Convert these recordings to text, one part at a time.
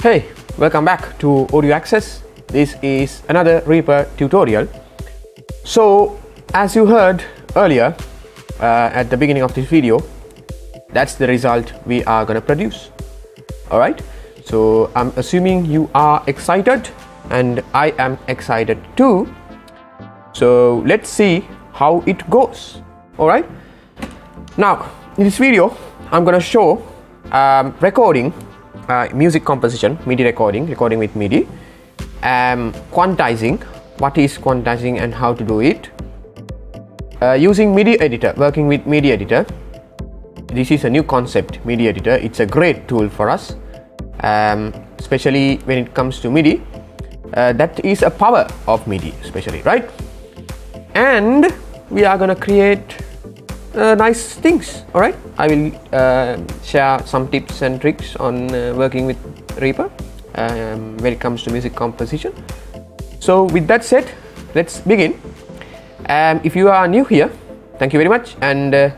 Hey, welcome back to Audio Access. This is another Reaper tutorial. So, as you heard earlier at the beginning of this video, that's the result we are going to produce. Alright, so I'm assuming you are excited and I am excited too. So, let's see how it goes. Alright, now in this video, I'm going to show recording. Music composition, MIDI recording with MIDI, quantizing, what is quantizing and how to do it, using MIDI editor, working with MIDI editor. This is a new concept, MIDI editor. It's a great tool for us, especially when it comes to MIDI. That is a power of MIDI, especially, right? And we are gonna create nice things. All right, I will share some tips and tricks on working with Reaper when it comes to music composition. So with that said, let's begin. If you are new here, thank you very much, and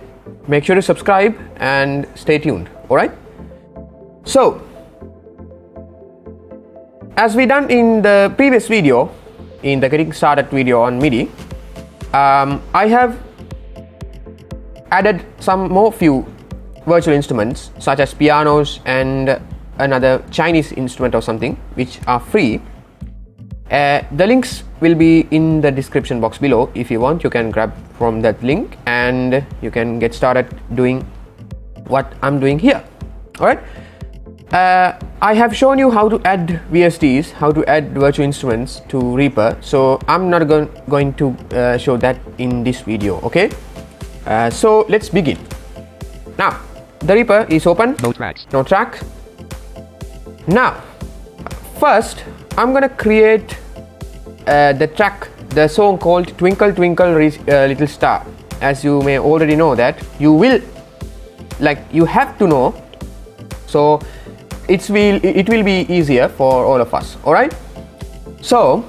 make sure to subscribe and stay tuned. All right, so as we done in the previous video, in the getting started video on MIDI, I have added some more few virtual instruments such as pianos and another Chinese instrument or something which are free. The links will be in the description box below. If you want, you can grab from that link and you can get started doing what I'm doing here. Alright, I have shown you how to add VSTs, how to add virtual instruments to Reaper, so I'm not going to show that in this video. Okay, so let's begin. Now the Reaper is open. No tracks. No track. Now first I'm gonna create the track, the song called Twinkle Twinkle Little Star. As you may already know that, you have to know, so it will be easier for all of us. All right, so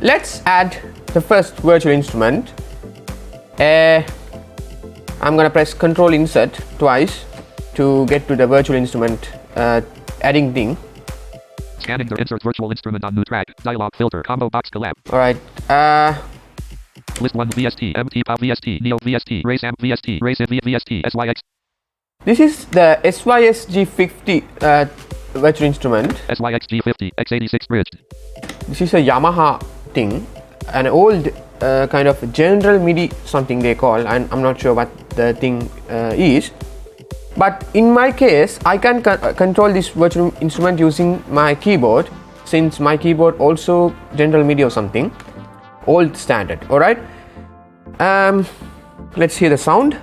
let's add the first virtual instrument. I'm gonna press Control Insert twice to get to the virtual instrument adding thing. Scanning the insert virtual instrument on new track. Dialog filter. Combo box collab. Alright. List 1 VST. MT POW VST. Neo VST. Race Amp VST. Race VST. SYX. This is the SYSG50 virtual instrument. SYXG50. X86 bridged. This is a Yamaha thing. An old kind of general MIDI something they call, and I'm not sure what the thing is, but in my case I can control this virtual instrument using my keyboard, since my keyboard also general MIDI or something, old standard. All right, let's hear the sound.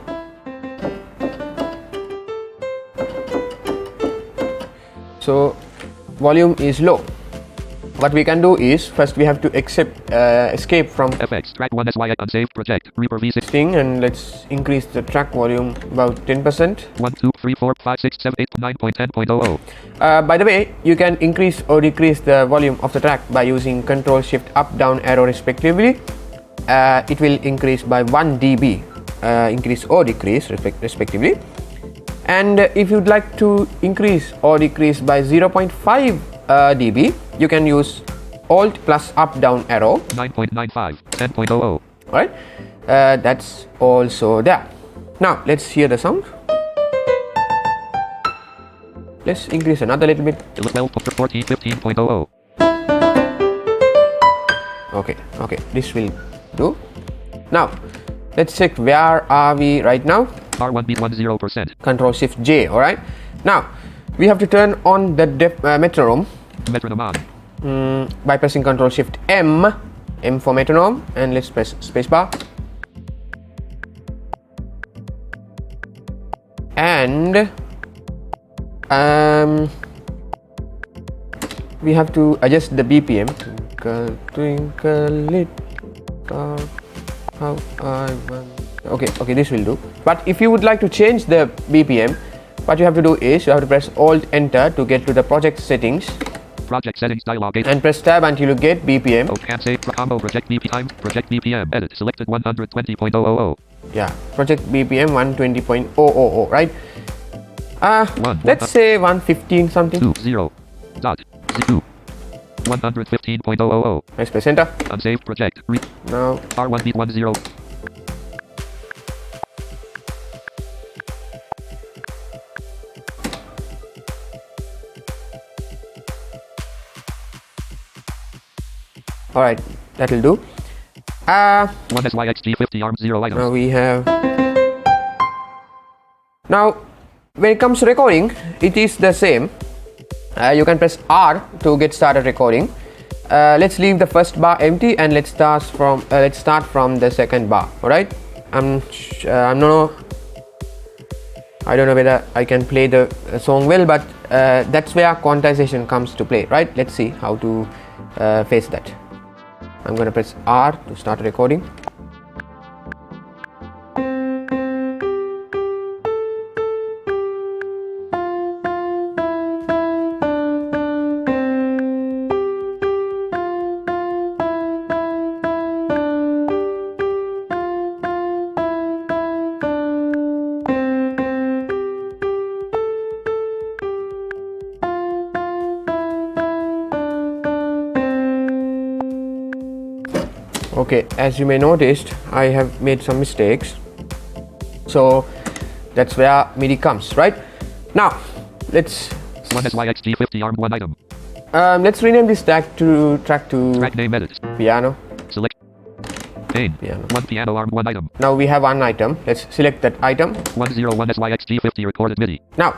So volume is low. What we can do is, first we have to escape from FX track 1 SY unsaved project Reaper V6 thing, and let's increase the track volume about 10%. 1 2 3 4 5 6 7 8 9.10.00. By the way, you can increase or decrease the volume of the track by using Control Shift up down arrow respectively. It will increase by 1 dB, increase or decrease respectively. And if you'd like to increase or decrease by 0.5 dB, you can use Alt plus up down arrow. 9.95 10.00. Alright, that's also there. Now let's hear the sound. Let's increase another little bit. 12 14 15.00. Okay, this will do. Now let's check where are we right now. R1 beat 10%. Control Shift J. Alright, now we have to turn on the metronome. Metronome on. By pressing Control Shift M for metronome, and let's press spacebar. And we have to adjust the BPM. Twinkle, twinkle, little star, how I want. Okay, this will do. But if you would like to change the BPM, what you have to do is you have to press Alt Enter to get to the project settings. Project settings dialog and press tab until you get BPM. Can save combo project BPM. Project BPM edit selected 120.000. Yeah, project BPM 120.000, right? Let's say 115 something. 20. Dot. Z2. 115.000. Let's press enter. Unsaved project. Now R1 beat 10. alright, that'll do. 1 SYXG50 arm 0 items. Now we have. Now, when it comes to recording, it is the same. You can press R to get started recording. Let's leave the first bar empty and let's start from the second bar. All right. I don't know whether I can play the song well, but that's where quantization comes to play, right? Let's see how to face that. I'm going to press R to start recording. Okay, as you may noticed, I have made some mistakes, so that's where MIDI comes, right? Now let's 1 SYXG50 arm 1 item. Let's rename this track to Track name edit. piano. Select pane. Piano. 1 piano arm 1 item. Now we have one item. Let's select that item. 101 SYXG50 recorded MIDI. Now,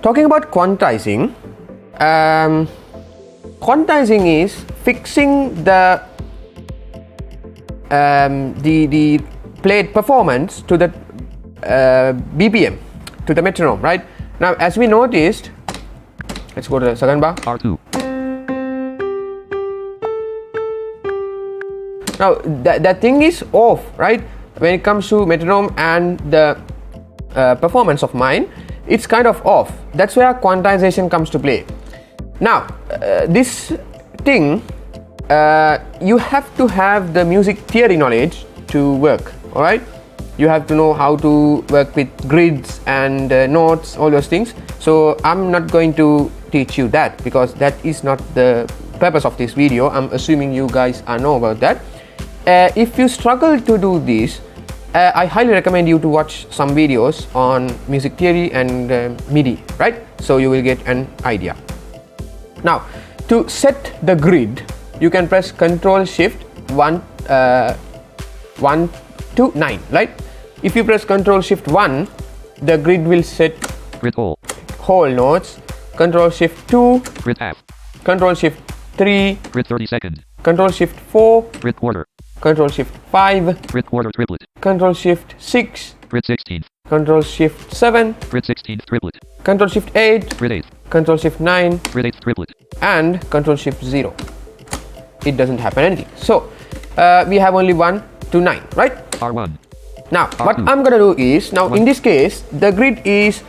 talking about quantizing, quantizing is fixing the played performance to the BPM, to the metronome, right? Now, as we noticed, let's go to the second bar. R2. Now, that thing is off, right? When it comes to metronome and the performance of mine, it's kind of off. That's where quantization comes to play. Now, this thing, you have to have the music theory knowledge to work, all right? You have to know how to work with grids and notes, all those things. So I'm not going to teach you that because that is not the purpose of this video. I'm assuming you guys know about that. If you struggle to do this, I highly recommend you to watch some videos on music theory and MIDI, right? So you will get an idea. Now, to set the grid, you can press Ctrl Shift 1 to 9, right? If you press Ctrl Shift 1, the grid will set Grid whole. whole notes. Ctrl Shift 2, Grid half. Ctrl Shift 3, Grid 30 seconds. Ctrl Shift 4, Grid quarter. Ctrl Shift 5, Grid quarter triplet. Ctrl Shift 6, Grid 16th. Ctrl Shift 7, Grid 16th triplet. Ctrl Shift 8, Grid 8th. Ctrl Shift 9, Grid 8th triplet. and Ctrl Shift 0. It doesn't happen anything. So we have only 1 to 9, right? R1. Now what I'm gonna do is, now in this case the grid is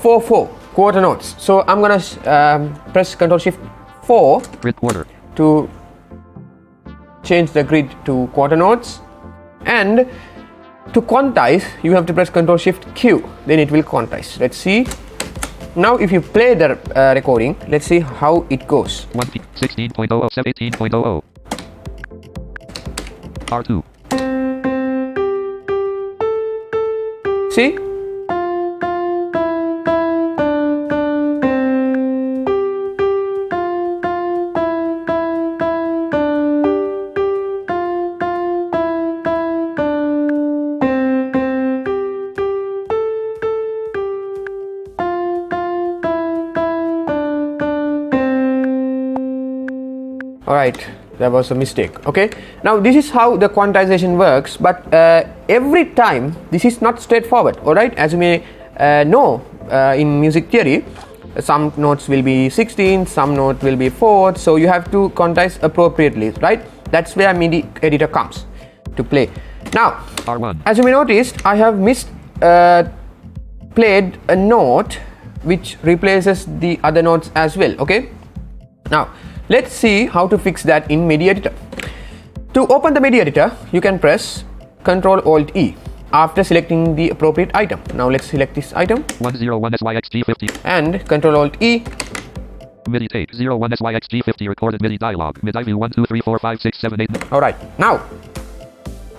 4/4 quarter notes. So I'm gonna press Ctrl Shift 4 Grid quarter. to change the grid to quarter notes, and to quantize you have to press Ctrl Shift Q, then it will quantize. Let's see. Now if you play the recording, let's see how it goes. 16.00, 17.00. R2. See? Alright, that was a mistake. Okay, now this is how the quantization works, but every time this is not straightforward. Alright, as you may know in music theory, some notes will be 16, some note will be 4, so you have to quantize appropriately, right? That's where MIDI editor comes to play. Now, R1. as you may notice, I have played a note which replaces the other notes as well. Okay, now let's see how to fix that in MIDI editor. To open the MIDI editor, you can press Ctrl Alt E after selecting the appropriate item. Now let's select this item 101 SYXG50 and Ctrl Alt E. MIDI tape 01 SYXG50 recorded MIDI dialog. MIDI view 1 2 3 4 5 6 7 8. Alright, now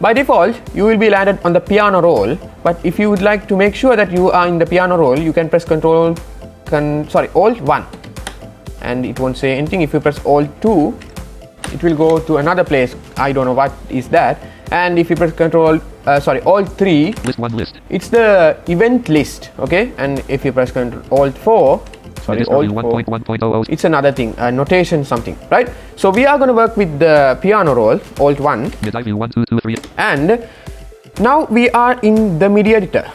by default you will be landed on the piano roll, but if you would like to make sure that you are in the piano roll, you can press Alt 1 and it won't say anything. If you press Alt 2, it will go to another place. I don't know what is that. And if you press Alt 3, list 1 list. It's the event list, okay? And if you press Alt 4, Alt 4, 1.1.00. it's another thing, notation something, right? So we are going to work with the piano roll, Alt 1. MIDI view 1 2 2 3. And now we are in the MIDI editor.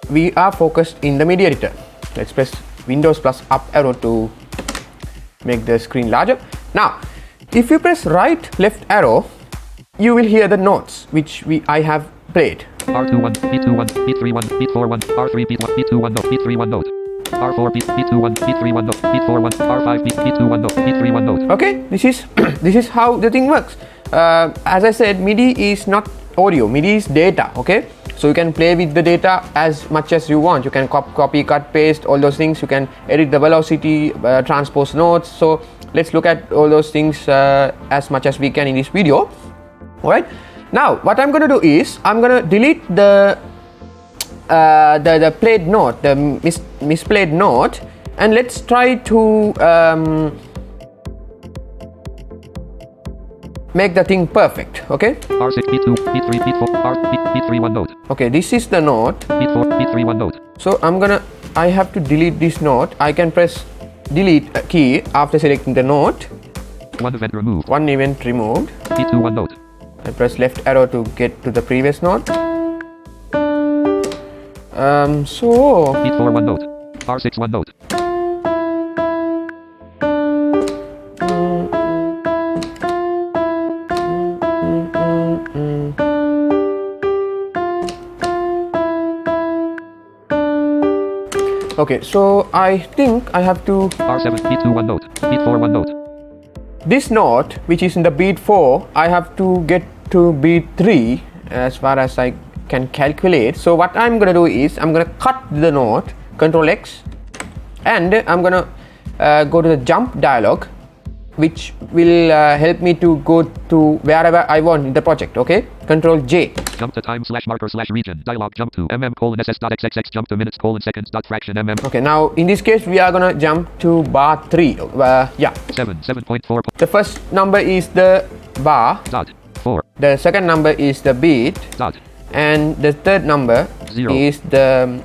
We are focused in the MIDI editor. Let's press Windows plus up arrow to make the screen larger. Now, if you press right left arrow, you will hear the notes which I have played. R21, B21, B31, B41, R3, B1, B21 note, B31 note. R4, B21, B31 note, B41, R5, B21 note, B31 note. Okay, this is how the thing works. As I said, MIDI is not audio, MIDI is data, okay? So you can play with the data as much as you want. You can copy, cut, paste, all those things. You can edit the velocity, transpose notes. So let's look at all those things as much as we can in this video. Alright, now what I'm going to do is I'm going to delete the played note, the misplayed note, and let's try to make the thing perfect. Okay, R6, B2, B3, B4, B31 note. Okay, this is the note. B4, B31 note. So I have to delete this note. I can press delete key after selecting the note. One event removed. One event removed. B21 note. I press left arrow to get to the previous note. So B4 1 note. R6 1 note. okay, so I think I have to R7 B2 1 note. B4 1 note. This note which is in the beat 4, I have to get to beat 3 as far as I can calculate. So what I'm gonna do is I'm gonna cut the note, Ctrl X, and I'm gonna go to the jump dialog, which will help me to go to wherever I want in the project. Okay, Ctrl J. Jump to time /marker :region dialog. Jump to mm:/ss.xxx. Jump to minutes :seconds. Fraction mm. Okay, now in this case we are gonna jump to bar 3. Yeah. 7.4. The first number is the bar. Dot 4. The second number is the beat. Dot. And the third number 0. is the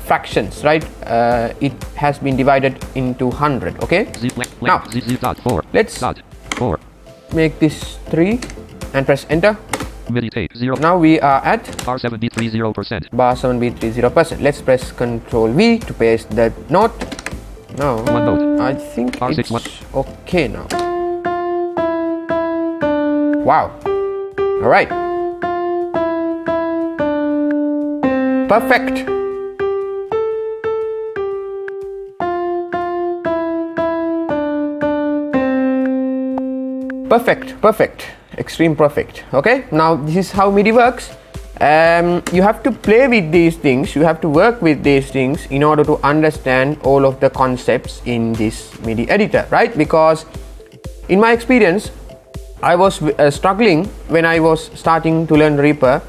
fractions, right? It has been divided into 100. Okay. Now Z dot 4. Let's dot 4. Make this 3 and press enter. MIDI tape 0. Now we are at R7 beat 30%. bar 7 beat 30%. Let's press Ctrl V to paste that note. Now 1 note. I think R6 it's 1. okay now. Wow. All right. Perfect. Perfect. Extreme perfect. Okay, now this is how MIDI works. You have to play with these things, you have to work with these things in order to understand all of the concepts in this MIDI editor, right? Because in my experience, I was struggling when I was starting to learn Reaper.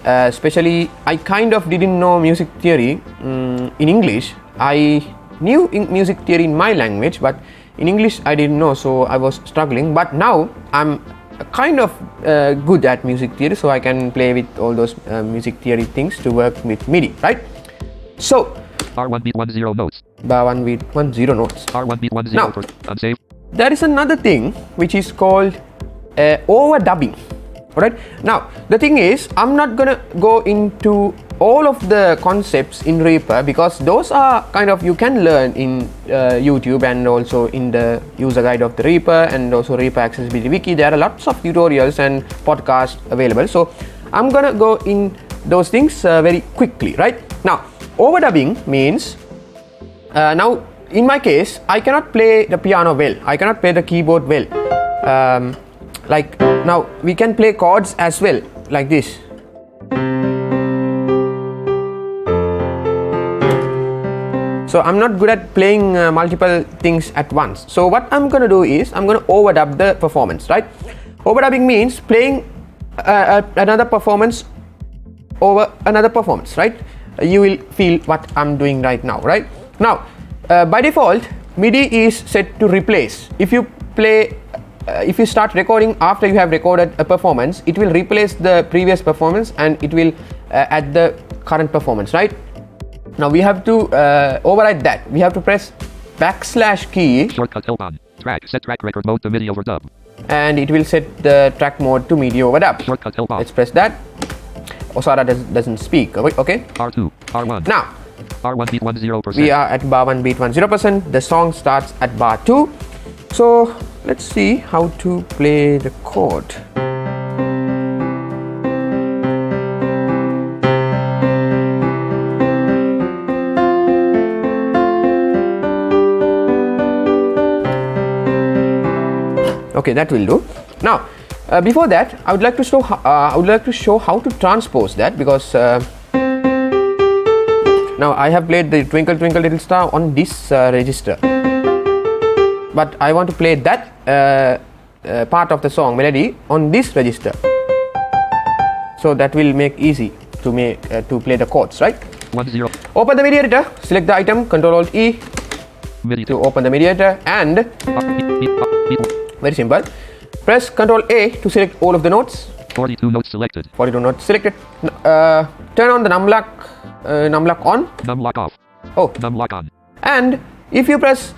Especially, I kind of didn't know music theory in English. I knew music theory in my language, but in English I didn't know, so I was struggling. But now I'm kind of good at music theory, so I can play with all those music theory things to work with MIDI, right? So R1 beat 10 notes. Bar 1 beat 10 notes. R1 beat 10 now, unsaved. There is another thing which is called overdubbing. Alright, now the thing is, I'm not gonna go into all of the concepts in Reaper because those are kind of, you can learn in YouTube and also in the user guide of the Reaper and also Reaper Accessibility Wiki. There are lots of tutorials and podcasts available. So I'm gonna go in those things very quickly, right? Now, overdubbing means, now in my case, I cannot play the piano well. I cannot play the keyboard well. Like now we can play chords as well, like this. So I'm not good at playing multiple things at once. So what I'm going to do is I'm going to overdub the performance, right? Overdubbing means playing another performance over another performance, right? You will feel what I'm doing right now, right? Now, by default, MIDI is set to replace. If you play, if you start recording after you have recorded a performance, it will replace the previous performance and it will add the current performance, right? Now we have to override that. We have to press / key. Shortcut help on. Track. Set track record mode to MIDI overdub. And it will set the track mode to MIDI overdub. Shortcut help on. Let's press that. Osara doesn't speak. Okay. R2. R1. Now. R1 beat 10%. We are at bar 1 beat 10%. The song starts at bar 2. So let's see how to play the chord. Okay, that will do. Now, before that, I would like to show how to transpose that, because now I have played the Twinkle Twinkle Little Star on this register, but I want to play that part of the song melody on this register. So that will make easy to play the chords, right? 1-0. Open the MIDI editor. Select the item. Ctrl-Alt-E MIDI to open the MIDI editor, and very simple. Press Ctrl-A to select all of the notes. 42 notes selected. 42 notes selected. Turn on the numlock on. Numlock off. Oh. Numlock on. And if you press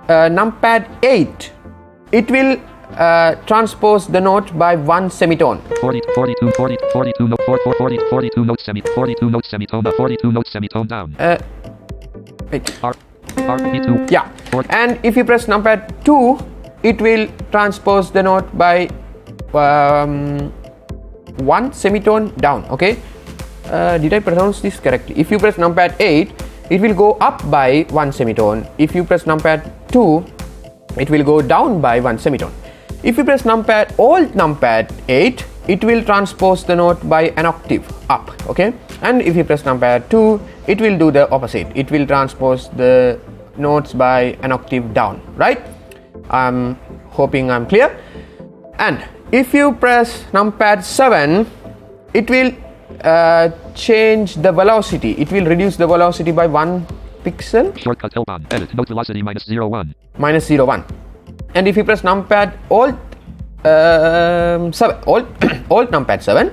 numpad 8, it will transpose the note by 1 semitone. 42 notes semitone down. Wait. R2. Yeah. And if you press numpad 2, it will transpose the note by 1 semitone down. Okay. Did I pronounce this correctly? If you press numpad 8, it will go up by 1 semitone. If you press numpad 2, it will go down by 1 semitone. If you press Alt numpad 8, it will transpose the note by an octave up. Okay. And if you press numpad 2, it will do the opposite. It will transpose the notes by an octave down. Right? I'm hoping I'm clear. And if you press numpad 7, it will change the velocity. It will reduce the velocity by 1 pixel. Shortcut help on. Edit. Note velocity -0.1. -0.1. And if you press numpad Alt numpad 7,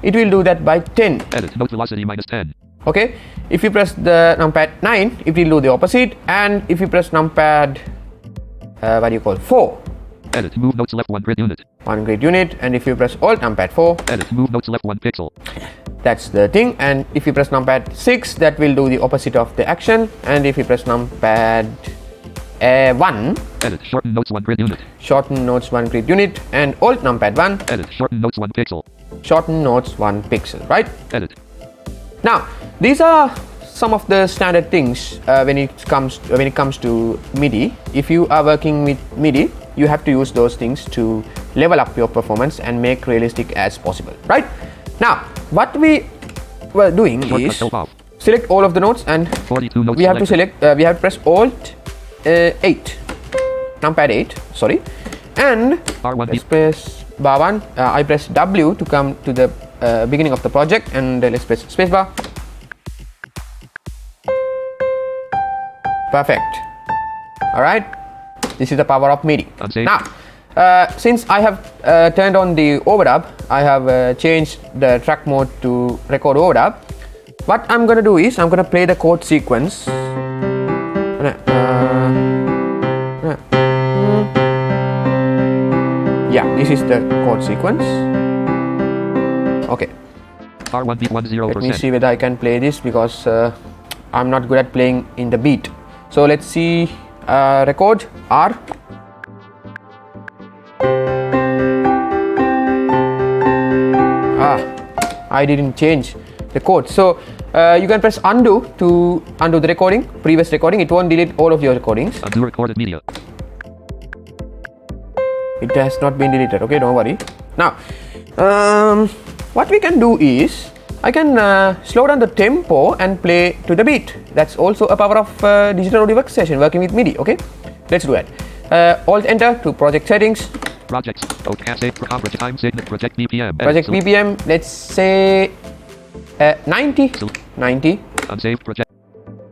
it will do that by 10. Edit. Note velocity -10. Okay. If you press the numpad 9, it will do the opposite. And if you press numpad 4, edit. Move notes left 1 grid unit. 1 grid unit. And if you press Alt numpad 4, edit. Move notes left 1 pixel. That's the thing. And if you press numpad 6, that will do the opposite of the action. And if you press numpad 1, edit. Shorten notes 1 grid unit. Shorten notes 1 grid unit. And Alt numpad 1, edit. Shorten notes 1 pixel. Shorten notes 1 pixel. Right? Edit. Now, these are some of the standard things when it comes to MIDI. If you are working with MIDI, you have to use those things to level up your performance and make realistic as possible. Right? Now, what we were doing is select all of the notes, and 42 notes we have to select. We have to press Alt 8, numpad 8. Sorry, and let's press bar 1. I press W to come to the beginning of the project, and let's press spacebar. Perfect. All right. This is the power of MIDI. Now, since I have turned on the overdub, I have changed the track mode to record overdub. What I'm going to do is I'm going to play the chord sequence. Yeah, this is the chord sequence. Okay. R1 beat 10%. Let me see whether I can play this, because I'm not good at playing in the beat. So let's see. Record R. I didn't change the chord. So you can press undo to undo the recording, previous recording. It won't delete all of your recordings. Undo recorded media. It has not been deleted. Okay, don't worry. Now, what we can do is I can slow down the tempo and play to the beat. That's also a power of digital audio workstation working with MIDI. Okay, let's do it. Alt enter to project settings. Projects. Okay, save project time signature project BPM. Project BPM. Let's say 90. 90. Unsaved project.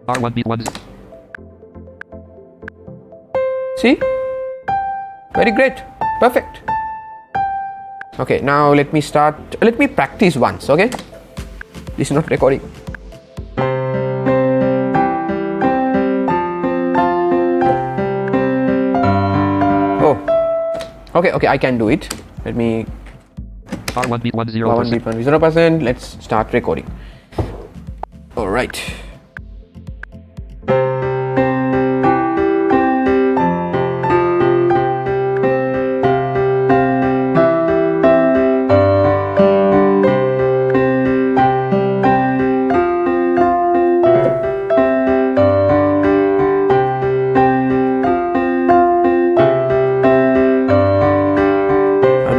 R1 beat 1. See? Very great. Perfect. Okay, now let me practice once. Okay, this is not recording. Oh, okay, I can do it. Let me R1 beat 10%. R1 beat 0%. Let's start recording. All right.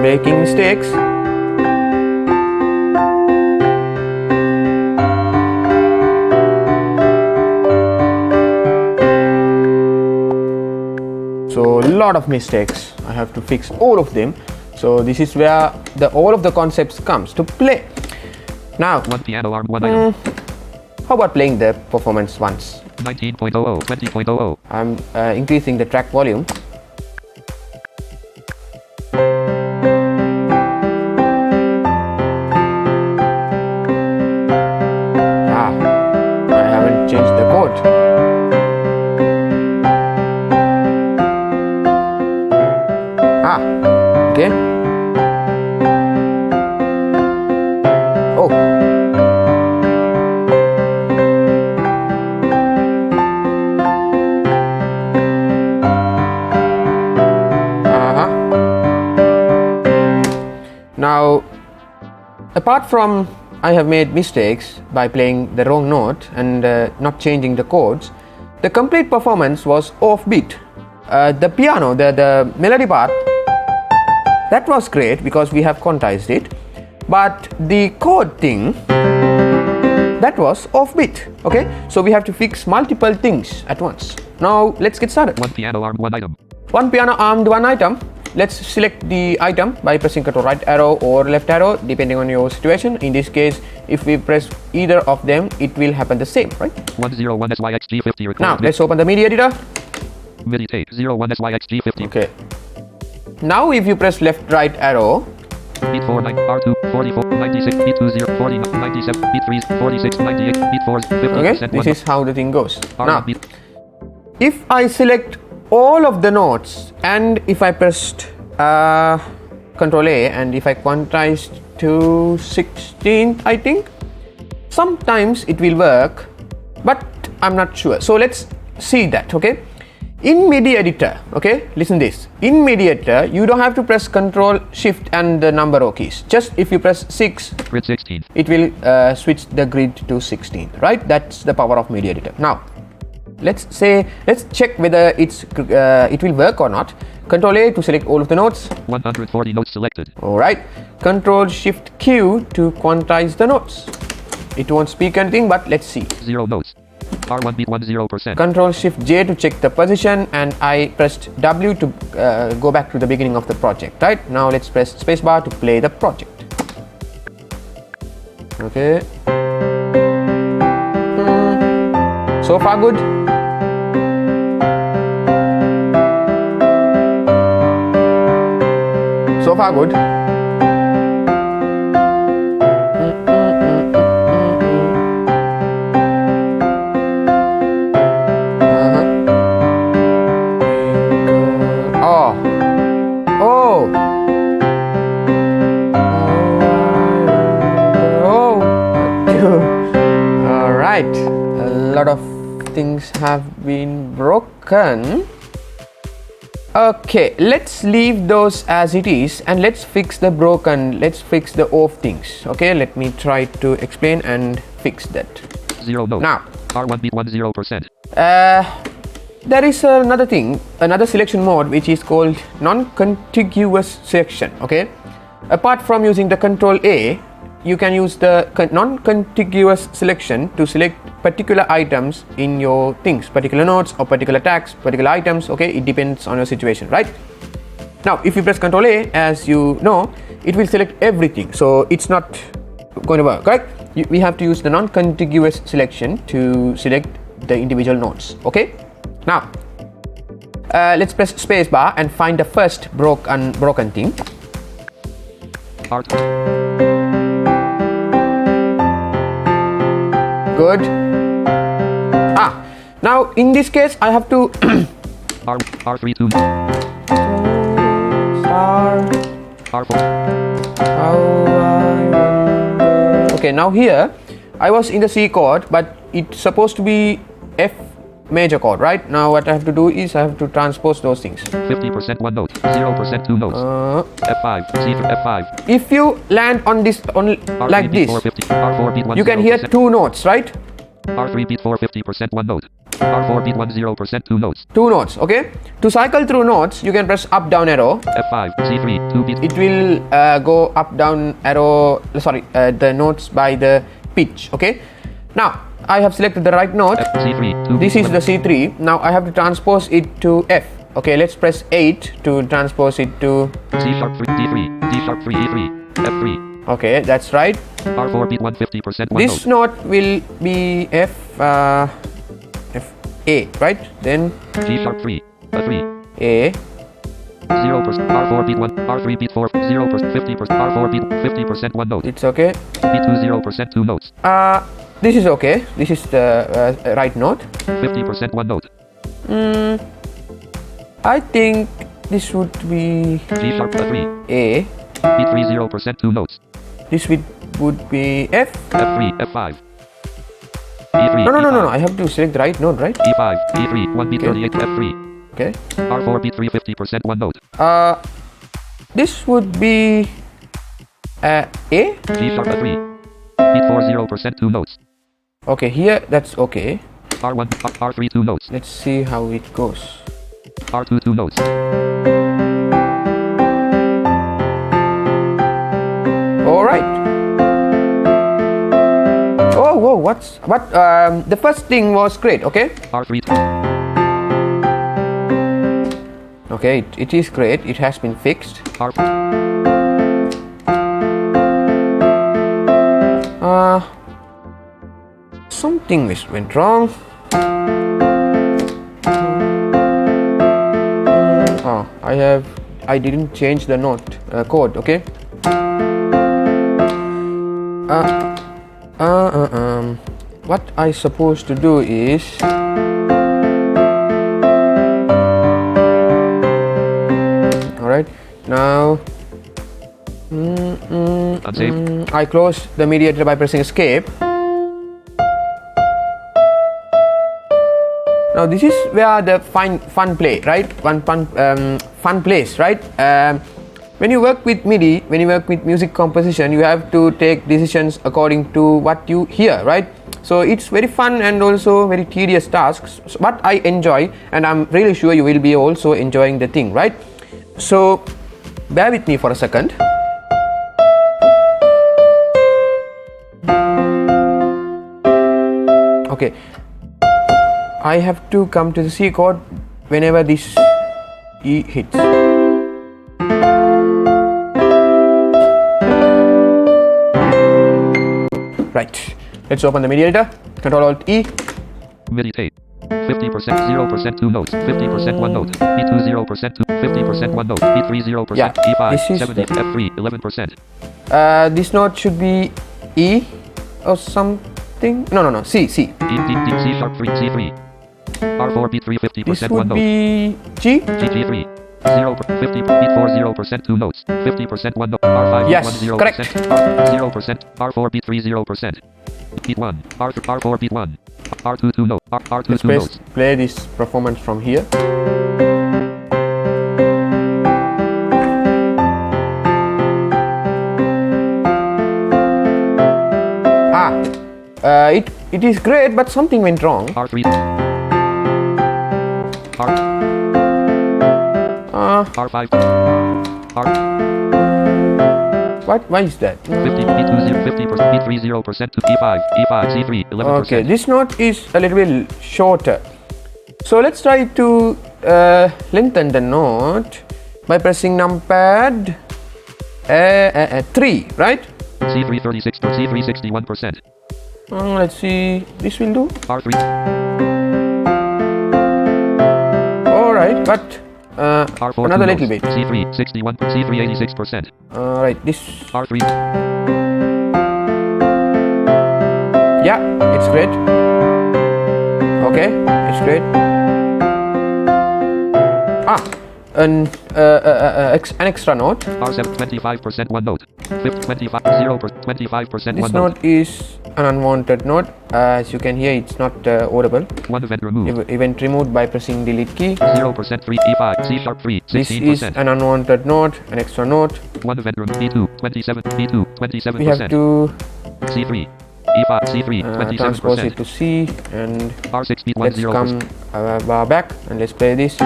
Making mistakes. So a lot of mistakes. I have to fix all of them. So this is where all of the concepts comes to play. Now, one piano arm, one item. How about playing the performance once? 19.00, 20.00. I'm increasing the track volume. Change the chord. Okay. Oh. Now, apart from I have made mistakes by playing the wrong note and not changing the chords, the complete performance was offbeat. The piano, the melody part, that was great because we have quantized it, but the chord thing, that was offbeat. Okay, so we have to fix multiple things at once. Now let's get started. One piano arm, one item. One piano armed, one item. Let's select the item by pressing Ctrl right arrow or left arrow depending on your situation. In this case, if we press either of them, it will happen the same, right? 101 SYXG50 record. Now let's open the MIDI editor. MIDI tape 01 SYXG50. Okay. Now if you press left right arrow, beat 49 R2 44 96 beat 20 40 97 beat 3 46 98 beat 4 50%. Okay, this is how the thing goes. Now, if I select all of the notes and if I pressed Ctrl A and if I quantized to 16, I think sometimes it will work, but I'm not sure. So let's see that. Okay, in MIDI editor, okay, listen this. In MIDI editor, you don't have to press Ctrl Shift and the number O keys. Just if you press 6, grid 16, it will switch the grid to 16, right? That's the power of MIDI editor. Now let's check whether it will work or not. Ctrl A to select all of the notes. 140 notes selected. All right. Ctrl Shift Q to quantize the notes. It won't speak anything, but let's see. 0 notes. R1 beat 10%. Ctrl Shift J to check the position, and I pressed W to go back to the beginning of the project. Right now, let's press spacebar to play the project. Okay. So far, good. So far, good. Alright, a lot of things have been broken. Okay, let's leave those as it is and let's fix the off things. Okay, let me try to explain and fix that. 0 notes. Now, R1 beat 10%. there is another thing, another selection mode which is called non-contiguous selection. Okay, apart from using the Ctrl A you can use the non-contiguous selection to select particular items in your things, particular notes or particular tags, particular items. Okay, it depends on your situation, right? Now if you press Ctrl A, as you know, it will select everything, so it's not going to work, right? We have to use the non-contiguous selection to select the individual notes. Okay, now let's press spacebar and find the first broken thing. Art. Good. Now in this case I have to R3 2. R4. Okay, now here I was in the C chord, but it's supposed to be F major chord, right? Now what I have to do is I have to transpose those things. 50% one note, 0% two notes. F5, C for F5. If you land on this R3 like beat this, 450, R4 beat 1, you can hear two notes, right? R3 beat 4 50% one note. R4 beat 1 0% two notes. Two notes, okay? To cycle through notes, you can press up down arrow. F5, C3, 2 beat. It will go up down arrow, the notes by the pitch, okay? Now I have selected the right note. C3, 2 this is the C3. Now I have to transpose it to F. Okay, let's press 8 to transpose it to C sharp 3, D3, D sharp 3, E3, F3. Okay, that's right. R4 beat 150% one This note will be F A, right? Then G sharp 3, A3. A. 0%. R4 beat 1, R3 beat 4, 0%, 50%. R4 beat 50% one note. It's okay. B2 0% two notes. This is okay. This is the right note. 50% one note. I think this would be G sharp A3. A. B3 0% two notes. This would be F. F3, F5. E3. No. I have to select the right note, right? E5, E3, 1 beat 38, F3. Okay. R4 beat 3 50% one note. This would be A. G sharp A3. Beat 4 0% two notes. Okay, here that's okay. R1, R3 two notes. Let's see how it goes. R2 two notes. All right. Oh, whoa! What? The first thing was great. Okay. R3. Okay, it is great. It has been fixed. Something went wrong. I didn't change the note chord. Okay. What I supposed to do is all right. Now I close the MIDI editor by pressing escape. Now this is where the fun play, right? Fun place, right? When you work with MIDI, when you work with music composition, you have to take decisions according to what you hear, right? So it's very fun and also very tedious tasks, but I enjoy, and I'm really sure you will be also enjoying the thing, right? So bear with me for a second. Okay, I have to come to the C chord whenever this E hits. Right, let's open the MIDI editor. Control Alt E. MIDI tape. 50%, 0% two notes. 50% one note. B2 0% two. 50% one note. B3 0%. Yeah, E5 70. F3 11%. This note should be E or something. No. C. C sharp 3. C3. R4 B3 50% This one would note. be G. G3. 50 B4 0% two notes. 50% one note. R5 Yes, 1 0%. correct. 0%. R4 B3 0%. Beat 1. R4 beat 1. R2 two notes. R2 Let's two notes. play this performance from here. It is great, but something went wrong. R3. R5. Why is that? 50, B20, 50%, B3 0% to E5, E5, C3, 11%. Okay, this note is a little bit shorter. So let's try to lengthen the note by pressing numpad 3, right? C3 36, C3 61%. Let's see, this will do. R3. Alright, but R4 another little bit. C3 61, C3 86%. Alright, this. R3. Yeah, it's great. Okay, it's great. An extra note. R7 25% one note. 25 0%, 25% This one note is an unwanted note. As you can hear, it's not audible. One event removed. Event removed by pressing delete key. 0% 3 E5 C sharp 3 16%. This is an unwanted note, an extra note. One event removed. B2 27 B2 27%. We have to C3 E5 C3 transpose it 27%. to C and R6 beat 10%. let's come bar back and let's play this.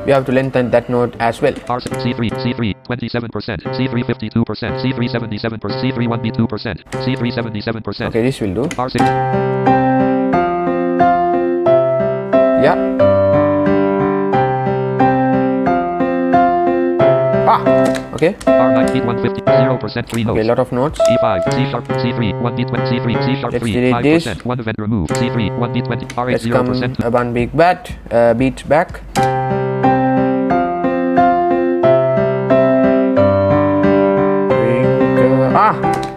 We have to lengthen that note as well. R6 C3 27%, C3 52%, C3 77%, C3 1B2%, C3 77%. Okay, this will do. R6 Yeah. Okay. R9 beat 150 0% 3 notes. Okay, a lot of notes. E5 C sharp C3 1B20 C3 C sharp Let's 3 delete 5%. this. One event removed. C3 1B20 R8 Let's 0%. come one big beat back.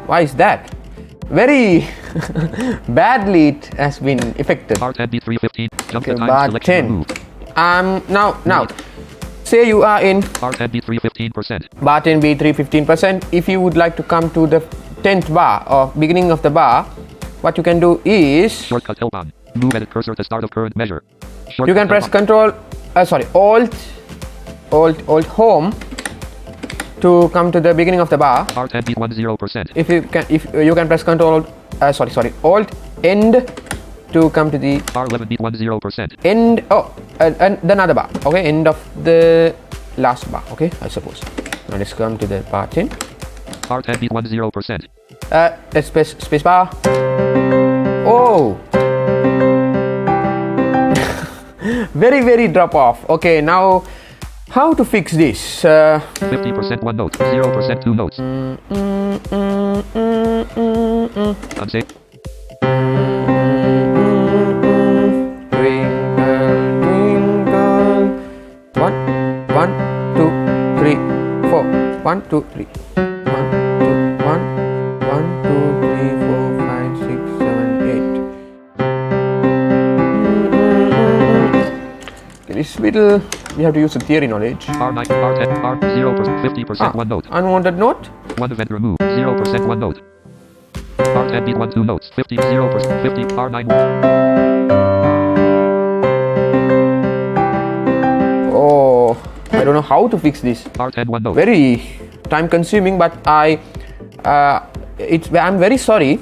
Why is that? Very badly it has been affected. R10 B315 jump Okay, the time bar selection 10. removed. Now, say you are in R10 B3 15%. bar 10 B3 15%. If you would like to come to the 10th bar or beginning of the bar, what you can do is Shortcut help on. Move edit cursor to start of current measure. Shortcut you can press help Alt Home to come to the beginning of the bar. R10 beat 10%. If you can press Alt End to come to the R11 beat 10%. end. And another bar. Okay, end of the last bar. Okay, I suppose. Now let's come to the bar 10. R10 beat 10%. Let's press space bar. Oh. very drop off. Okay, now how to fix this? 50% one note, 0% two notes. Unsafe. Twinkle, twinkle. 1, 2, 3, 4. 1, 2, 3. 1, 2, 3, 4, 5, 6, 7, 8. This little, we have to use the theory knowledge. R9, R10, R 0%, 50% one note. Unwanted note. One event removed, 0% one note. R10 beat 1 2 notes, 50 0%, 50 R9. Oh, I don't know how to fix this. R10 one note. Very time consuming, but I'm very sorry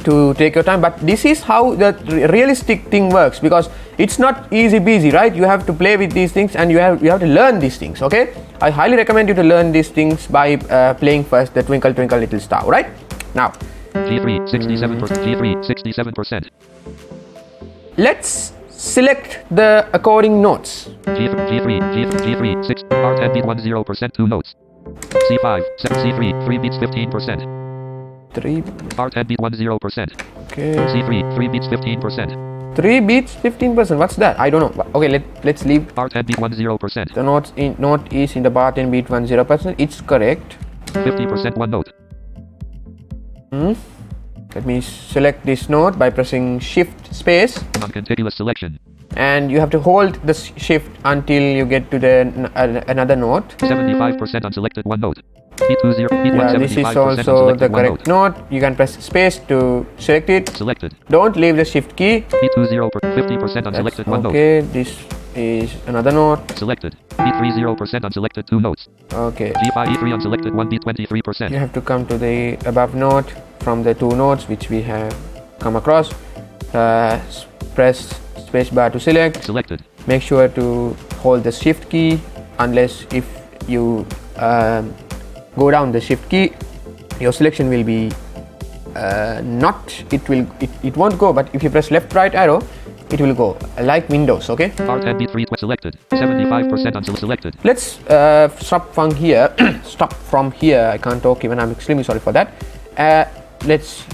to take your time, but this is how the realistic thing works, because it's not easy peasy, right? You have to play with these things and you have to learn these things. Okay, I highly recommend you to learn these things by playing first the Twinkle Twinkle Little Star. Right now, G3 67%, G3 67%. let's select the according notes. G3 6 R10 beat 10% 2 notes. C5 C3 3 beats 15%. 3. R10 beat 10%. Okay. C3 3 beats 15%. 3 beats 15%. What's that? I don't know. Okay, let's leave. R10 beat 10%. The note is in the bar 10 beat 10%. It's correct. 50% one note. Let me select this note by pressing Shift Space. Non-contiguous selection. And you have to hold the shift until you get to the another note. 75% unselected one note. B20 B1 Yeah, this is also the correct note. You can press space to select it. Selected. Don't leave the shift key. B20 50% unselected one note. Okay, this is another note. Selected. B3 0% unselected 2 notes. Okay. G5 E3 unselected 1 B23%. You have to come to the above note from the 2 notes which we have come across. Press space bar to select. Selected. Make sure to hold the shift key unless if you go down the shift key, your selection will be it won't go, but if you press left right arrow, it will go like Windows. Okay, R10 beat 3 selected, 75% until selected. let's stop from here. Stop from here. I can't talk even. I'm extremely sorry for that. Let's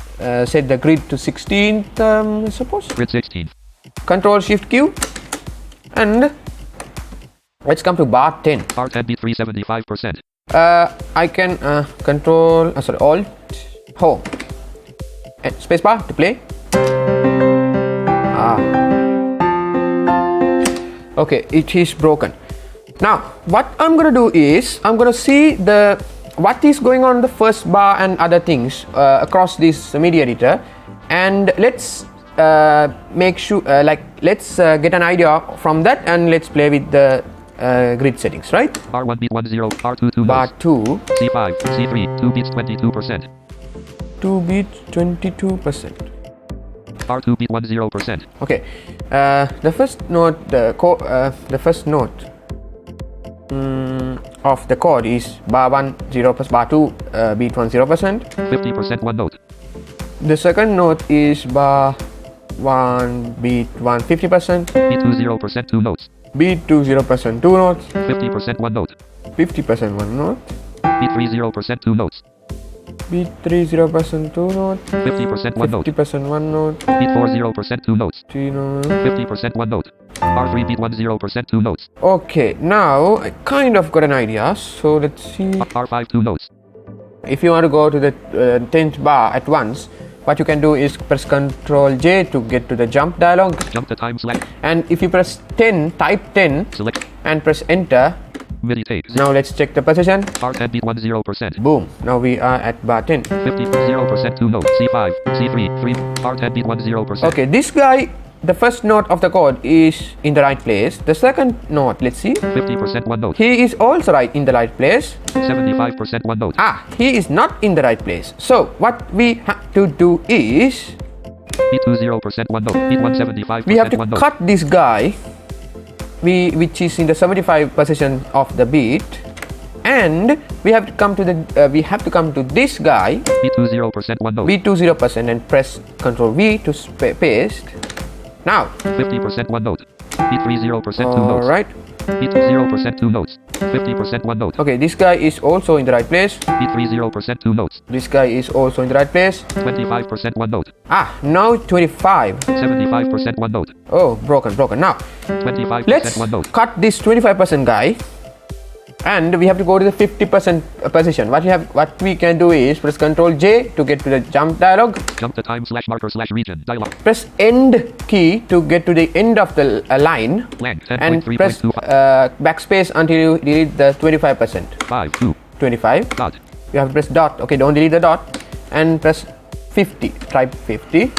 set the grid to 16, I suppose. Grid 16. Control Shift Q, and let's come to bar 10. R10 beat 3 75%. I can Alt Home and spacebar to play. Okay, it is broken. Now what I'm gonna do is I'm gonna see what is going on the first bar and other things across this MIDI editor, and let's make sure let's get an idea from that, and let's play with the grid settings, right? R1 beat 10, R2 2 bar 2, C5, C3 2 beats 22%. 2 beats 22%. R2 beat 10%. Okay, the first note, the first note of the chord is bar 1 0%, bar 2 beat 10%. 50% one note. The second note is bar 1 beat 1 50%. Beat 2 0% 2 notes. Beat 2 0% 2 notes. 50% one note. 50% 1 note. Beat 3 0% 2 notes. Beat 3 0% 2 note. 50% one note. 50% 1 note. Beat 4 0% 2 notes. 3 notes. 50% one note. R3 beat 10% 2 notes. Okay, now I kind of got an idea. So let's see. R5 2 notes. If you want to go to the 10th bar at once, what you can do is press Ctrl J to get to the jump dialog. Jump to time select. And if you press 10, type 10, select, and press enter. MIDI tape. Now let's check the position. R10 beat 10%. Boom. Now we are at bar 10. 50% 2 notes. C5, C3, 3. R10 beat 10%. Okay, this guy, the first note of the chord is in the right place. The second note, let's see. 50% one note. He is also right in the right place. 75% one note. He is not in the right place. So what we have to do is beat 20% one note. Beat 175%. We have to one note. cut this guy, which is in the 75 position of the beat, and we have to come to this guy. Beat 20% one note. Beat 20% and press Ctrl V to paste. Now 50% one note. Beat 30% 2 notes. Alright. Beat 0% 2 notes. 50% one note. Okay, this guy is also in the right place. Beat 30% 2 notes. This guy is also in the right place. 25% one note. Now 25. 75% one note. Oh, broken. Now 25% let's one note. cut this 25% guy, and we have to go to the 50% position. What we can do is press Ctrl J to get to the jump dialog. Jump to time /marker/region dialog. Press end key to get to the end of the line. Blank, and press backspace until you delete the 25%. 5 2 25. dot. You have to press dot. Okay, don't delete the dot, and press 50. Type 50.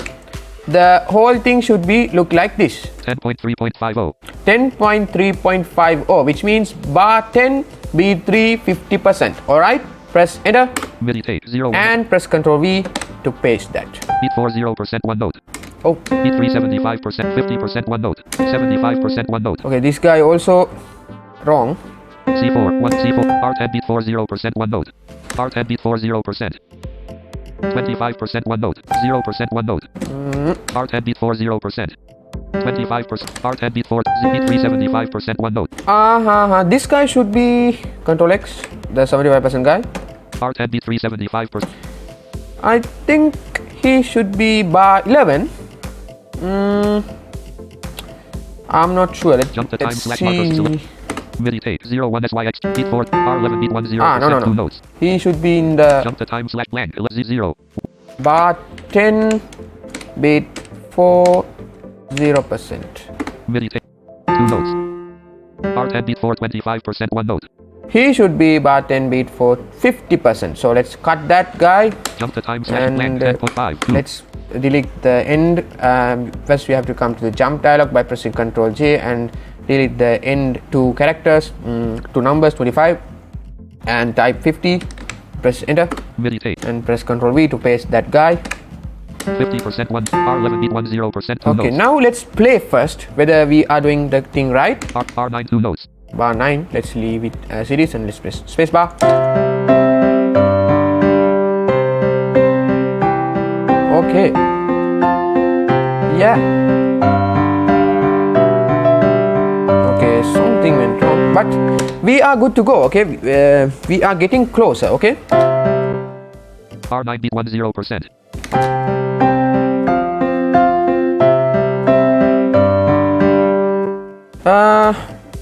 The whole thing should look like this. 10.3.50. 10.3.50, which means bar 10 beat 3 50%. Alright, press enter. MIDI tape 0 and press Ctrl V to paste that. Beat 40% one note. Oh, beat 3 75%, 50% one note, 75% one note. Okay, this guy also wrong. C4 1 C4 R10 beat 40% one note. R10 beat 40%. 25% one note. 0% one note. R10 beat 40%. 25%. R10 beat 4 beat 375% one note. This guy should be Ctrl X, the 75% guy. R10 beat 375%. I think he should be bar 11. I'm not sure. Jump to time Let's /markers. MIDI tape 01 SYX beat 4 R11 beat 10% no. 2 notes. He should be in the jump to time /blank Z0 bar 10 beat 40%. MIDI tape 2 notes. R10 beat 4 25% 1 note. He should be bar 10 beat for 50%. So let's cut that guy. Jump to time /blank 10.5. Let's delete the end. First we have to come to the jump dialog by pressing Ctrl J and delete the end two characters, two numbers 25, and type 50. Press enter. MIDI tape. And press Ctrl V to paste that guy. 50% 1 R11 beat 10% 2 okay, notes. now let's play first whether we are doing the thing right. R9 2 notes. bar 9. Let's leave it as it is and let's press space bar. Okay. Yeah. Okay, something went wrong, but we are good to go. Okay, we are getting closer. Okay. R9 beat 10%.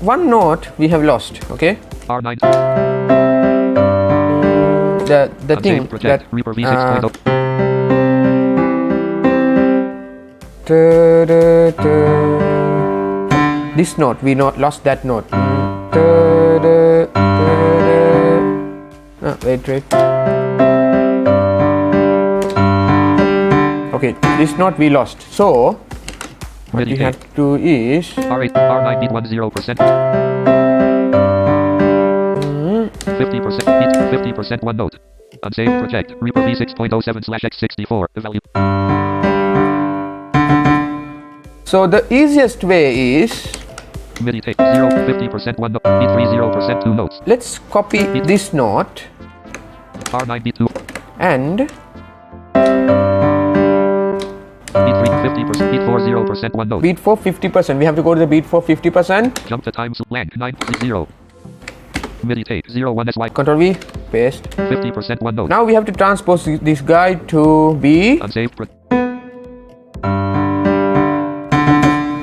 One note we have lost. Okay. R9. The thing that Reaper V6.0. This note we lost that note. Wait. Okay, this note we lost. So what we have to do is R8, R9 beat 10%. 50% beat 50% one note. Unsaved project. Reaper V6.07/x64. Value. so the easiest way is MIDI tape 0, 50% one note. Beat 3 0% two notes. let's copy this note R9 beat 2. and Beat 3 50%. Beat 4 0% one note. beat for 50%. We have to go to the beat for 50%. Jump to times blank 9 0. MIDI tape 01 SY. Control V, paste. 50% one note. Now we have to transpose this guy to be Unsaved.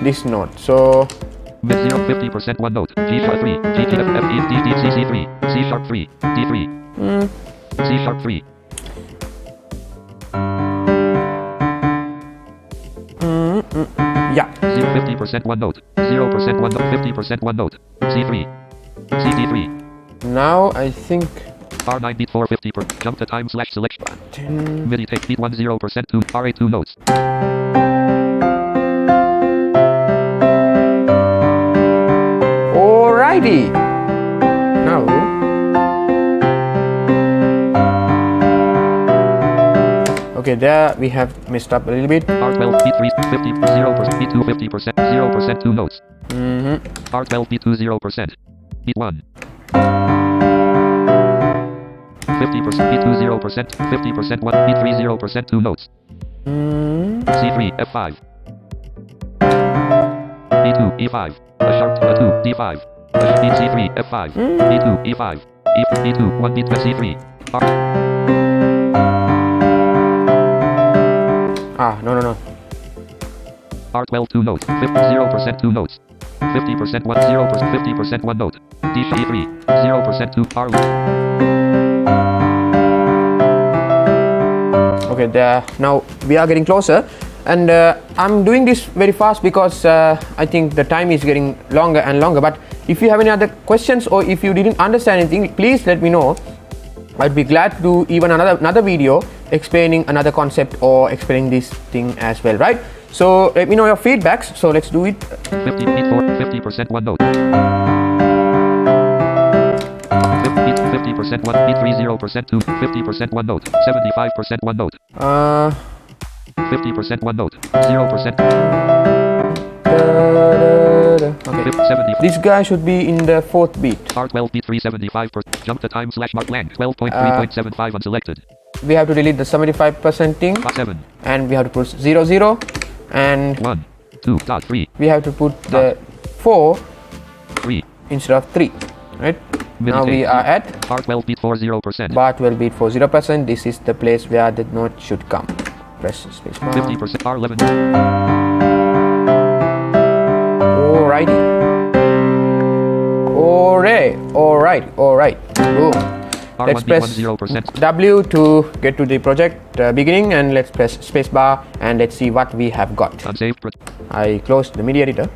this note. So Mid 0 50% one note. G sharp 3. G F F E D D C C 3. C sharp 3. D 3. C sharp 3. yeah. 50% one note. 0% one note. 50% one note. C3. CD3. Now I think R9 beat 450 per. Jump to time / selection. MIDI take beat 10% to R8 2 notes. alrighty. Now okay, there we have messed up a little bit. R12 beat 3 50 0% beat 2 50% 0% 2 notes. R12 beat 2 0%. Beat 1. 50% beat 2 0%. 50% 1 beat 3 0% 2 notes. C3 F5. B2 E5. A sharp a 2 D5. A sharp beat C3 F5. B2 E5. B2 1 beat C3. No. R12 2 notes. 0% 2 notes. 50% 1 0% 50% 1 note. D3 0% 2 R. Okay, there. Now we are getting closer, and I'm doing this very fast because I think the time is getting longer and longer. But if you have any other questions or if you didn't understand anything, please let me know. I'd be glad to do even another video explaining another concept or explaining this thing as well, right? So let me know your feedbacks. So let's do it. 50 beat 4 50% 1 note. 50% 1 beat 3 0% 2 50% 1 note. 75% 1 note. 50% 1 note. 0%. Okay. 70. This guy should be in the fourth beat. R12 beat 375%. Jump to time / mark blank 12.3.75 unselected. We have to delete the 75% thing. 7. And we have to put 0 0 and 1 2 dot 3. we have to put the 4 3 instead of 3, right? Meditate. Now we are at R12 beat 40%. bar 12 beat for 0%. This is the place where the note should come. Press space bar. 50% R11. Alrighty. Alright. Boom. Let's R1 beat press 10%. W to get to the project beginning, and let's press spacebar and let's see what we have got. Unsaved. I closed the MIDI editor.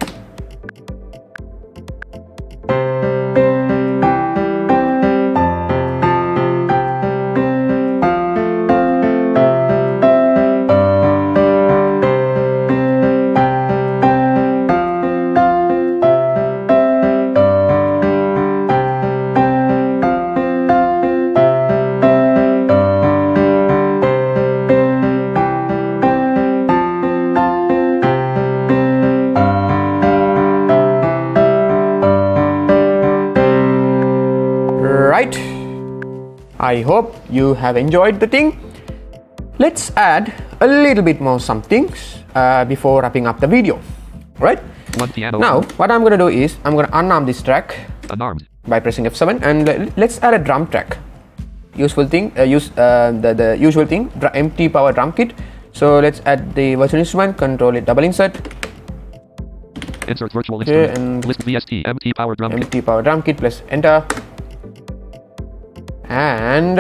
I hope you have enjoyed the thing. Let's add a little bit more some things before wrapping up the video. Right? One piano. Now, what I'm going to do is I'm going to unarm this track Unarmed. by pressing F7, and let's add a drum track. Useful thing, use the usual thing, empty power drum kit. So let's add the virtual instrument, control it, double insert. Insert virtual instrument. And list VST, empty power drum kit. empty power drum kit, press enter. And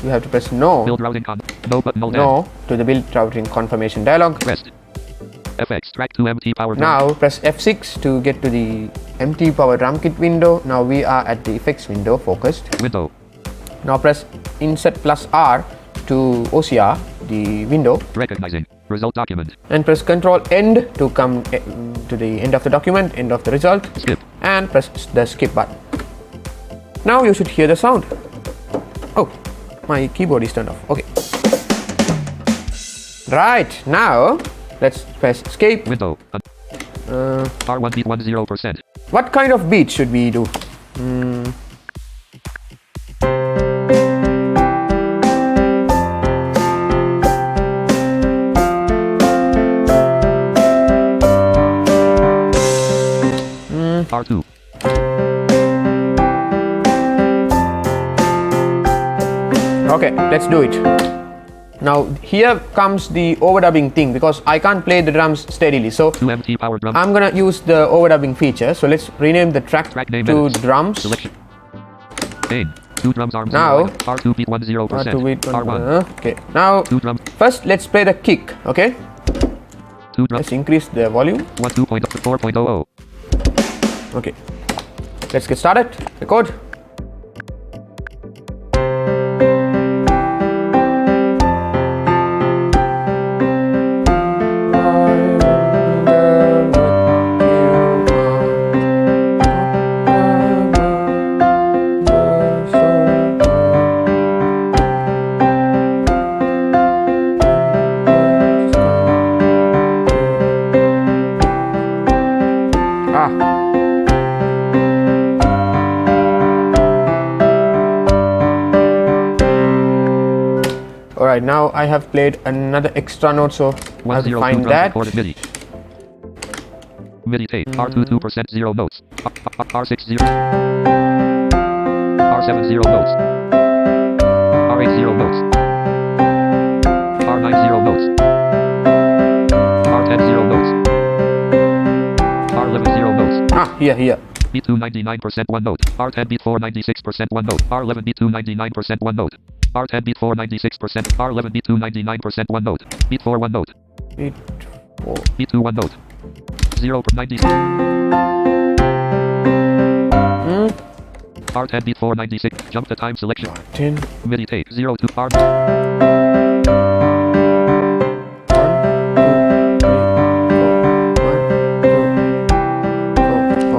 you have to press no. Build routing no button, No to the build routing confirmation dialog. Rest. FX, track to empty power drum. Now press F6 to get to the empty power drum kit window. Now we are at the effects window, focused. Window. Now press insert plus R to OCR the window. Recognizing. Result document. And press Control End to come to the end of the document, end of the result. Skip. And press the skip button. Now you should hear the sound. Oh, my keyboard is turned off. Okay. Right, now let's press escape. Window. R1 beat 10%. What kind of beat should we do? R2. Okay, let's do it. Now here comes the overdubbing thing, because I can't play the drums steadily, so To empty power drum. I'm gonna use the overdubbing feature. So let's rename the track name to edits. drums. Selection. Main. Two drums arms. Now- R2 beat 10%. R1. Okay, now Two drums. first let's play the kick. Okay, Two drums. let's increase the volume. 1 2.4.00. Okay, let's get started. Record. Alright, now I have played another extra note, so I have to 102 find drums that. recorded MIDI. MIDI tape. R2 2% 0 notes. R6 0. R7 0 notes. R8 0 notes. R9 0 notes. R10 0 notes. R11 0 notes. Here. Beat 2 99% 1 note. R10 beat 4 96% 1 note. R11 beat 2 99% 1 note. R10 beat 4 96%. R11 beat 2 99% 1 note. Beat 4 1 note. Beat 4. Beat 2 1 note. 0 90. R10 beat 4 96. Jump the time selection. 10. MIDI tape 0 to R.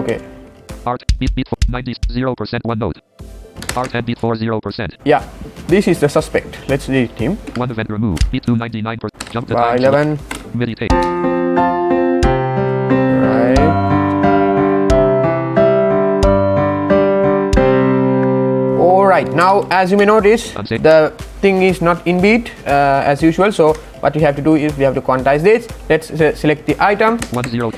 Okay. Art beat 90 0% 1 note. R10 beat 4 0%. Yeah, this is the suspect. Let's delete him. 1 event remove. Beat 2 99%. Jump the By time 11. MIDI tape. Right. Alright, now as you may notice, Unsafe. the thing is not in beat as usual. So what we have to do is we have to quantize this. Let's select the item. 1 0.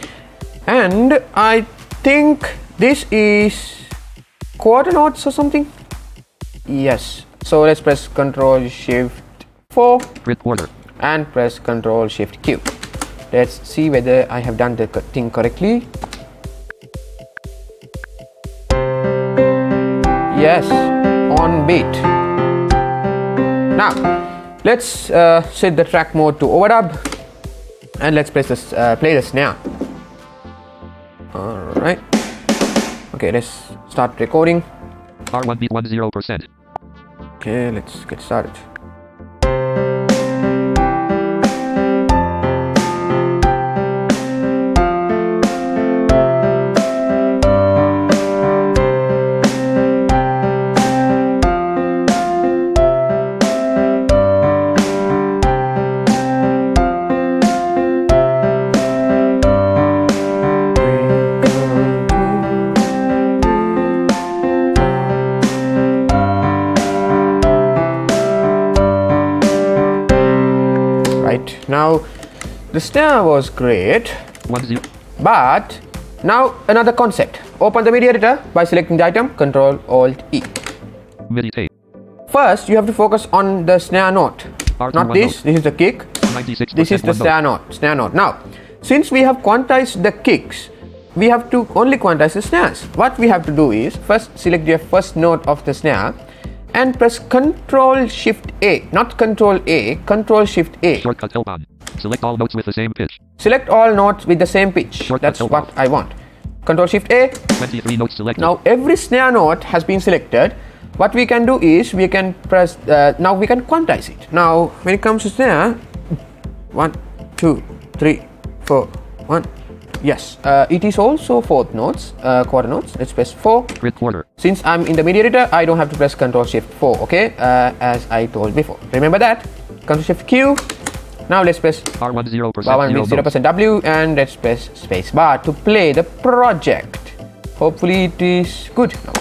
And I think this is quarter notes or something. Yes. So let's press Ctrl Shift 4 Grid quarter. and press Ctrl Shift Q. Let's see whether I have done the thing correctly. Yes, on beat. Now let's set the track mode to overdub, and let's press this, play the snare. All right. Okay, let's start recording. R1 beat 10%. Okay, let's get started. Now the snare was great, 1 0. but now another concept. Open the MIDI editor by selecting the item, Control Alt E. MIDI tape. First, you have to focus on the snare note. R2 Not one this. note. This is the kick. 96% This is the one note. snare note. Now, since we have quantized the kicks, we have to only quantize the snares. What we have to do is first select your first note of the snare and press Control Shift A, not Control A, Control Shift A. Shortcut help on. Select all notes with the same pitch. Select all notes with the same pitch. Shortcut That's help what on. I want. Control Shift A. 23 notes selected. Now every snare note has been selected. What we can do is we can press. Now we can quantize it. Now when it comes to snare, 1, 2, 3, 4, 1. Yes, it is also fourth notes, quarter notes. Let's press 4. Grid quarter. Since I'm in the MIDI editor, I don't have to press Control Shift 4. Okay, as I told before. Remember that. Control Shift Q. Now let's press R1 0%. bar 1 with 0% W and let's press space bar to play the project. Hopefully it is good now.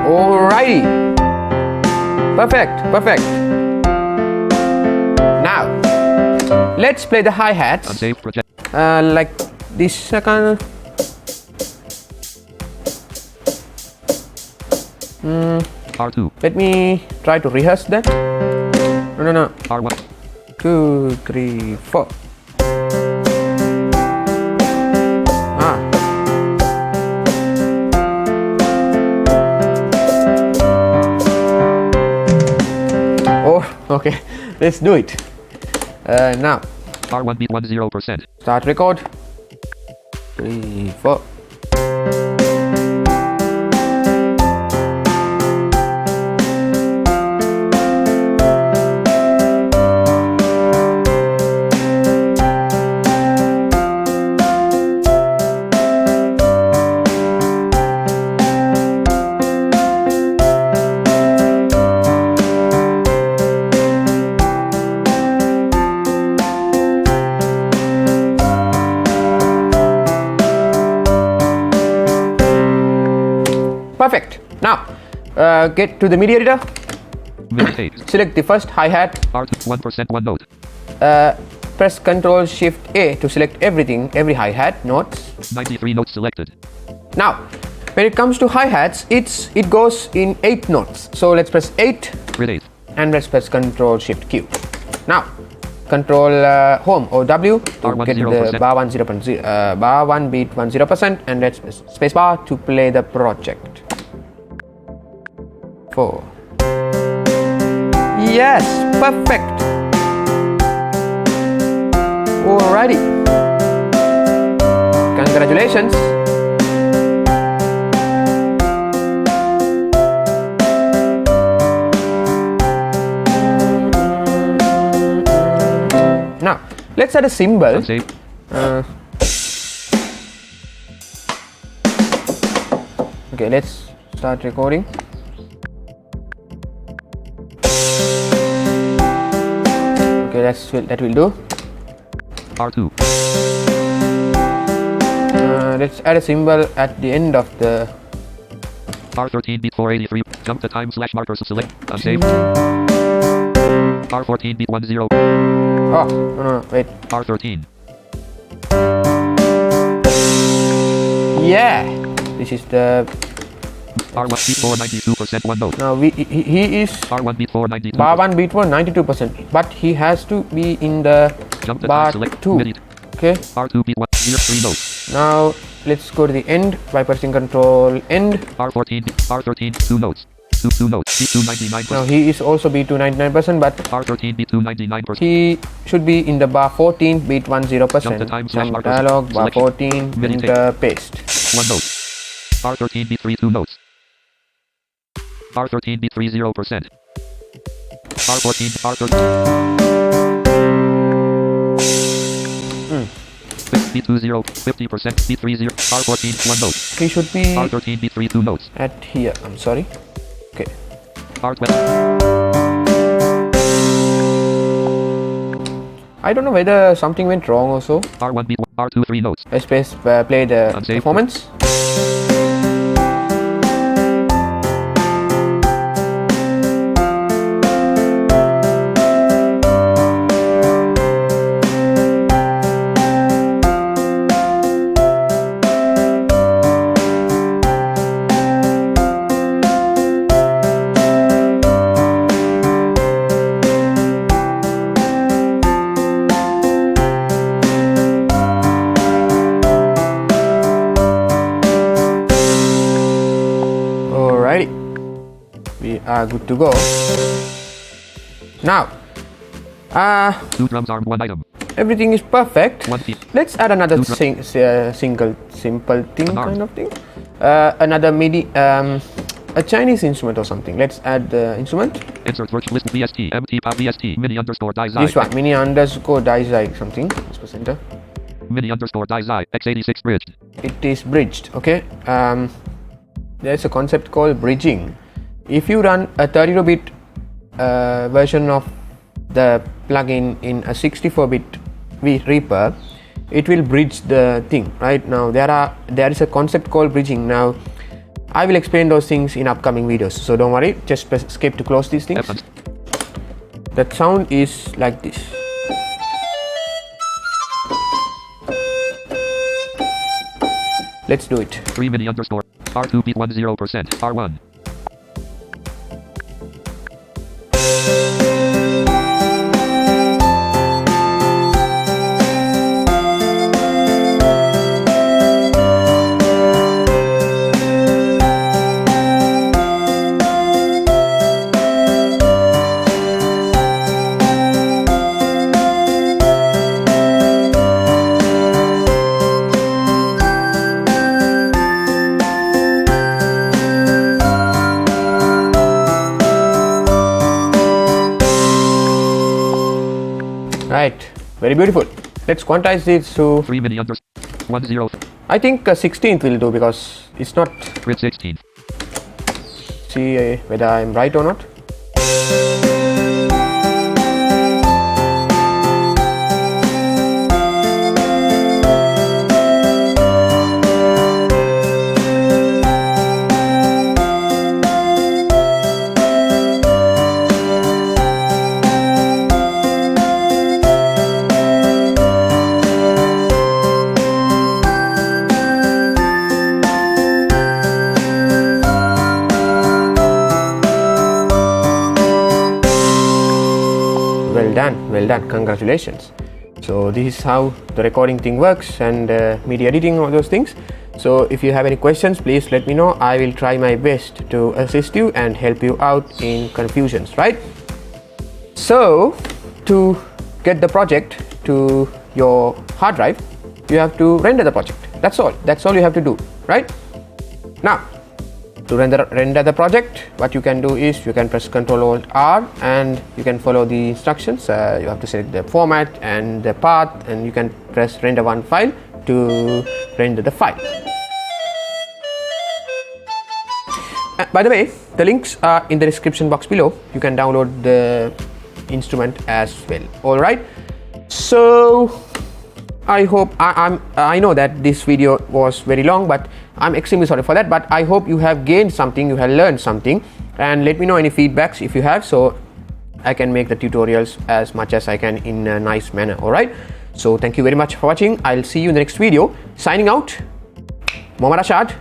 Alrighty. Perfect. Now let's play the hi-hats. Unsaved project. Like this kind of. R2. Let me try to rehearse that. No. R1. 2, 3, 4. Oh, okay. Let's do it. Now. R1 beat 10%. Start record. 3, 4. Perfect. Now, get to the MIDI editor. MIDI tape. Select the first hi-hat. R2 1% one note. Press Control Shift A to select everything, every hi-hat notes. 93 notes selected. Now, when it comes to hi-hats, it goes in 8 notes. So let's press 8 Grid 8. and let's press Control Shift Q. Now, Control Home or W to R1 get to 0%. the bar 1 0%, bar 1 beat 10%, and let's press space bar to play the project. 4. Yes, perfect. Alrighty. Congratulations. Now, let's add a symbol. Unsaved. Okay, let's start recording. Okay, that will do. R2. Let's add a symbol at the end of the. R13 beat 483. Jump the time / marker to select. Unsaved. R14 beat 10. Oh, no, wait. R13. Yeah, this is the. R1 beat 492% one note. Now he is R1 beat 492. bar 1 beat 1 92%, but he has to be in the Jump the bar time select. 2. MIDI. Okay. R2 beat 1 3 notes. Now let's go to the end by pressing Control End. R14 R13 2 notes. 2 notes. Beat 299%. Now he is also beat 299%, but R13 beat 299%. he should be in the bar 14 beat 10%. Jump the time / Jump marker. dialog bar Selection. 14 MIDI enter paste. 1 note. R13 beat 2 notes. R13 beat 30%. R14 R13 beat 20 50% beat 30 R14 1 note. He should be R13 beat 2 notes. at here. I'm sorry. Okay. R12 I don't know whether something went wrong also. R1 beat R2 3 notes. Let's play the Unsaved. performance. are good to go. Now, 2 drums arm 1 item. everything is perfect. 1 feet. Let's add another simple thing, kind of thing. Another MIDI, a Chinese instrument or something. Let's add the instrument. Insert virtual list VST MT pop VST mini underscore DiZi. This one, mini underscore DiZi something. Let's press enter. Mini underscore DiZi x86 bridged. It is bridged. Okay. There's a concept called bridging. If you run a 32-bit version of the plugin in a 64-bit reaper, it will bridge the thing. Right now, there is a concept called bridging. Now, I will explain those things in upcoming videos. So don't worry. Just press escape to close these things. That sound is like this. Let's do it. 3 mini underscore R2 beat 10% R1. Right, very beautiful. Let's quantize this to 3 mini underscore 10. I think 16th will do because it's not. Grid 16. See whether I'm right or not. Well done, congratulations. So this is how the recording thing works, and MIDI editing, all those things. So if you have any questions, please let me know. I will try my best to assist you and help you out in confusions, right? So to get the project to your hard drive, you have to render the project. That's all you have to do, right? Now, to render the project, what you can do is you can press Ctrl+Alt+R and you can follow the instructions. You have to select the format and the path, and you can press render one file to render the file. By the way, the links are in the description box below. You can download the instrument as well. All right. So I hope I know that this video was very long, but I'm extremely sorry for that. But I hope you have gained something, you have learned something, and let me know any feedbacks if you have, so I can make the tutorials as much as I can in a nice manner. All right. So thank you very much for watching. I'll see you in the next video. Signing out, Mohomed Rashad.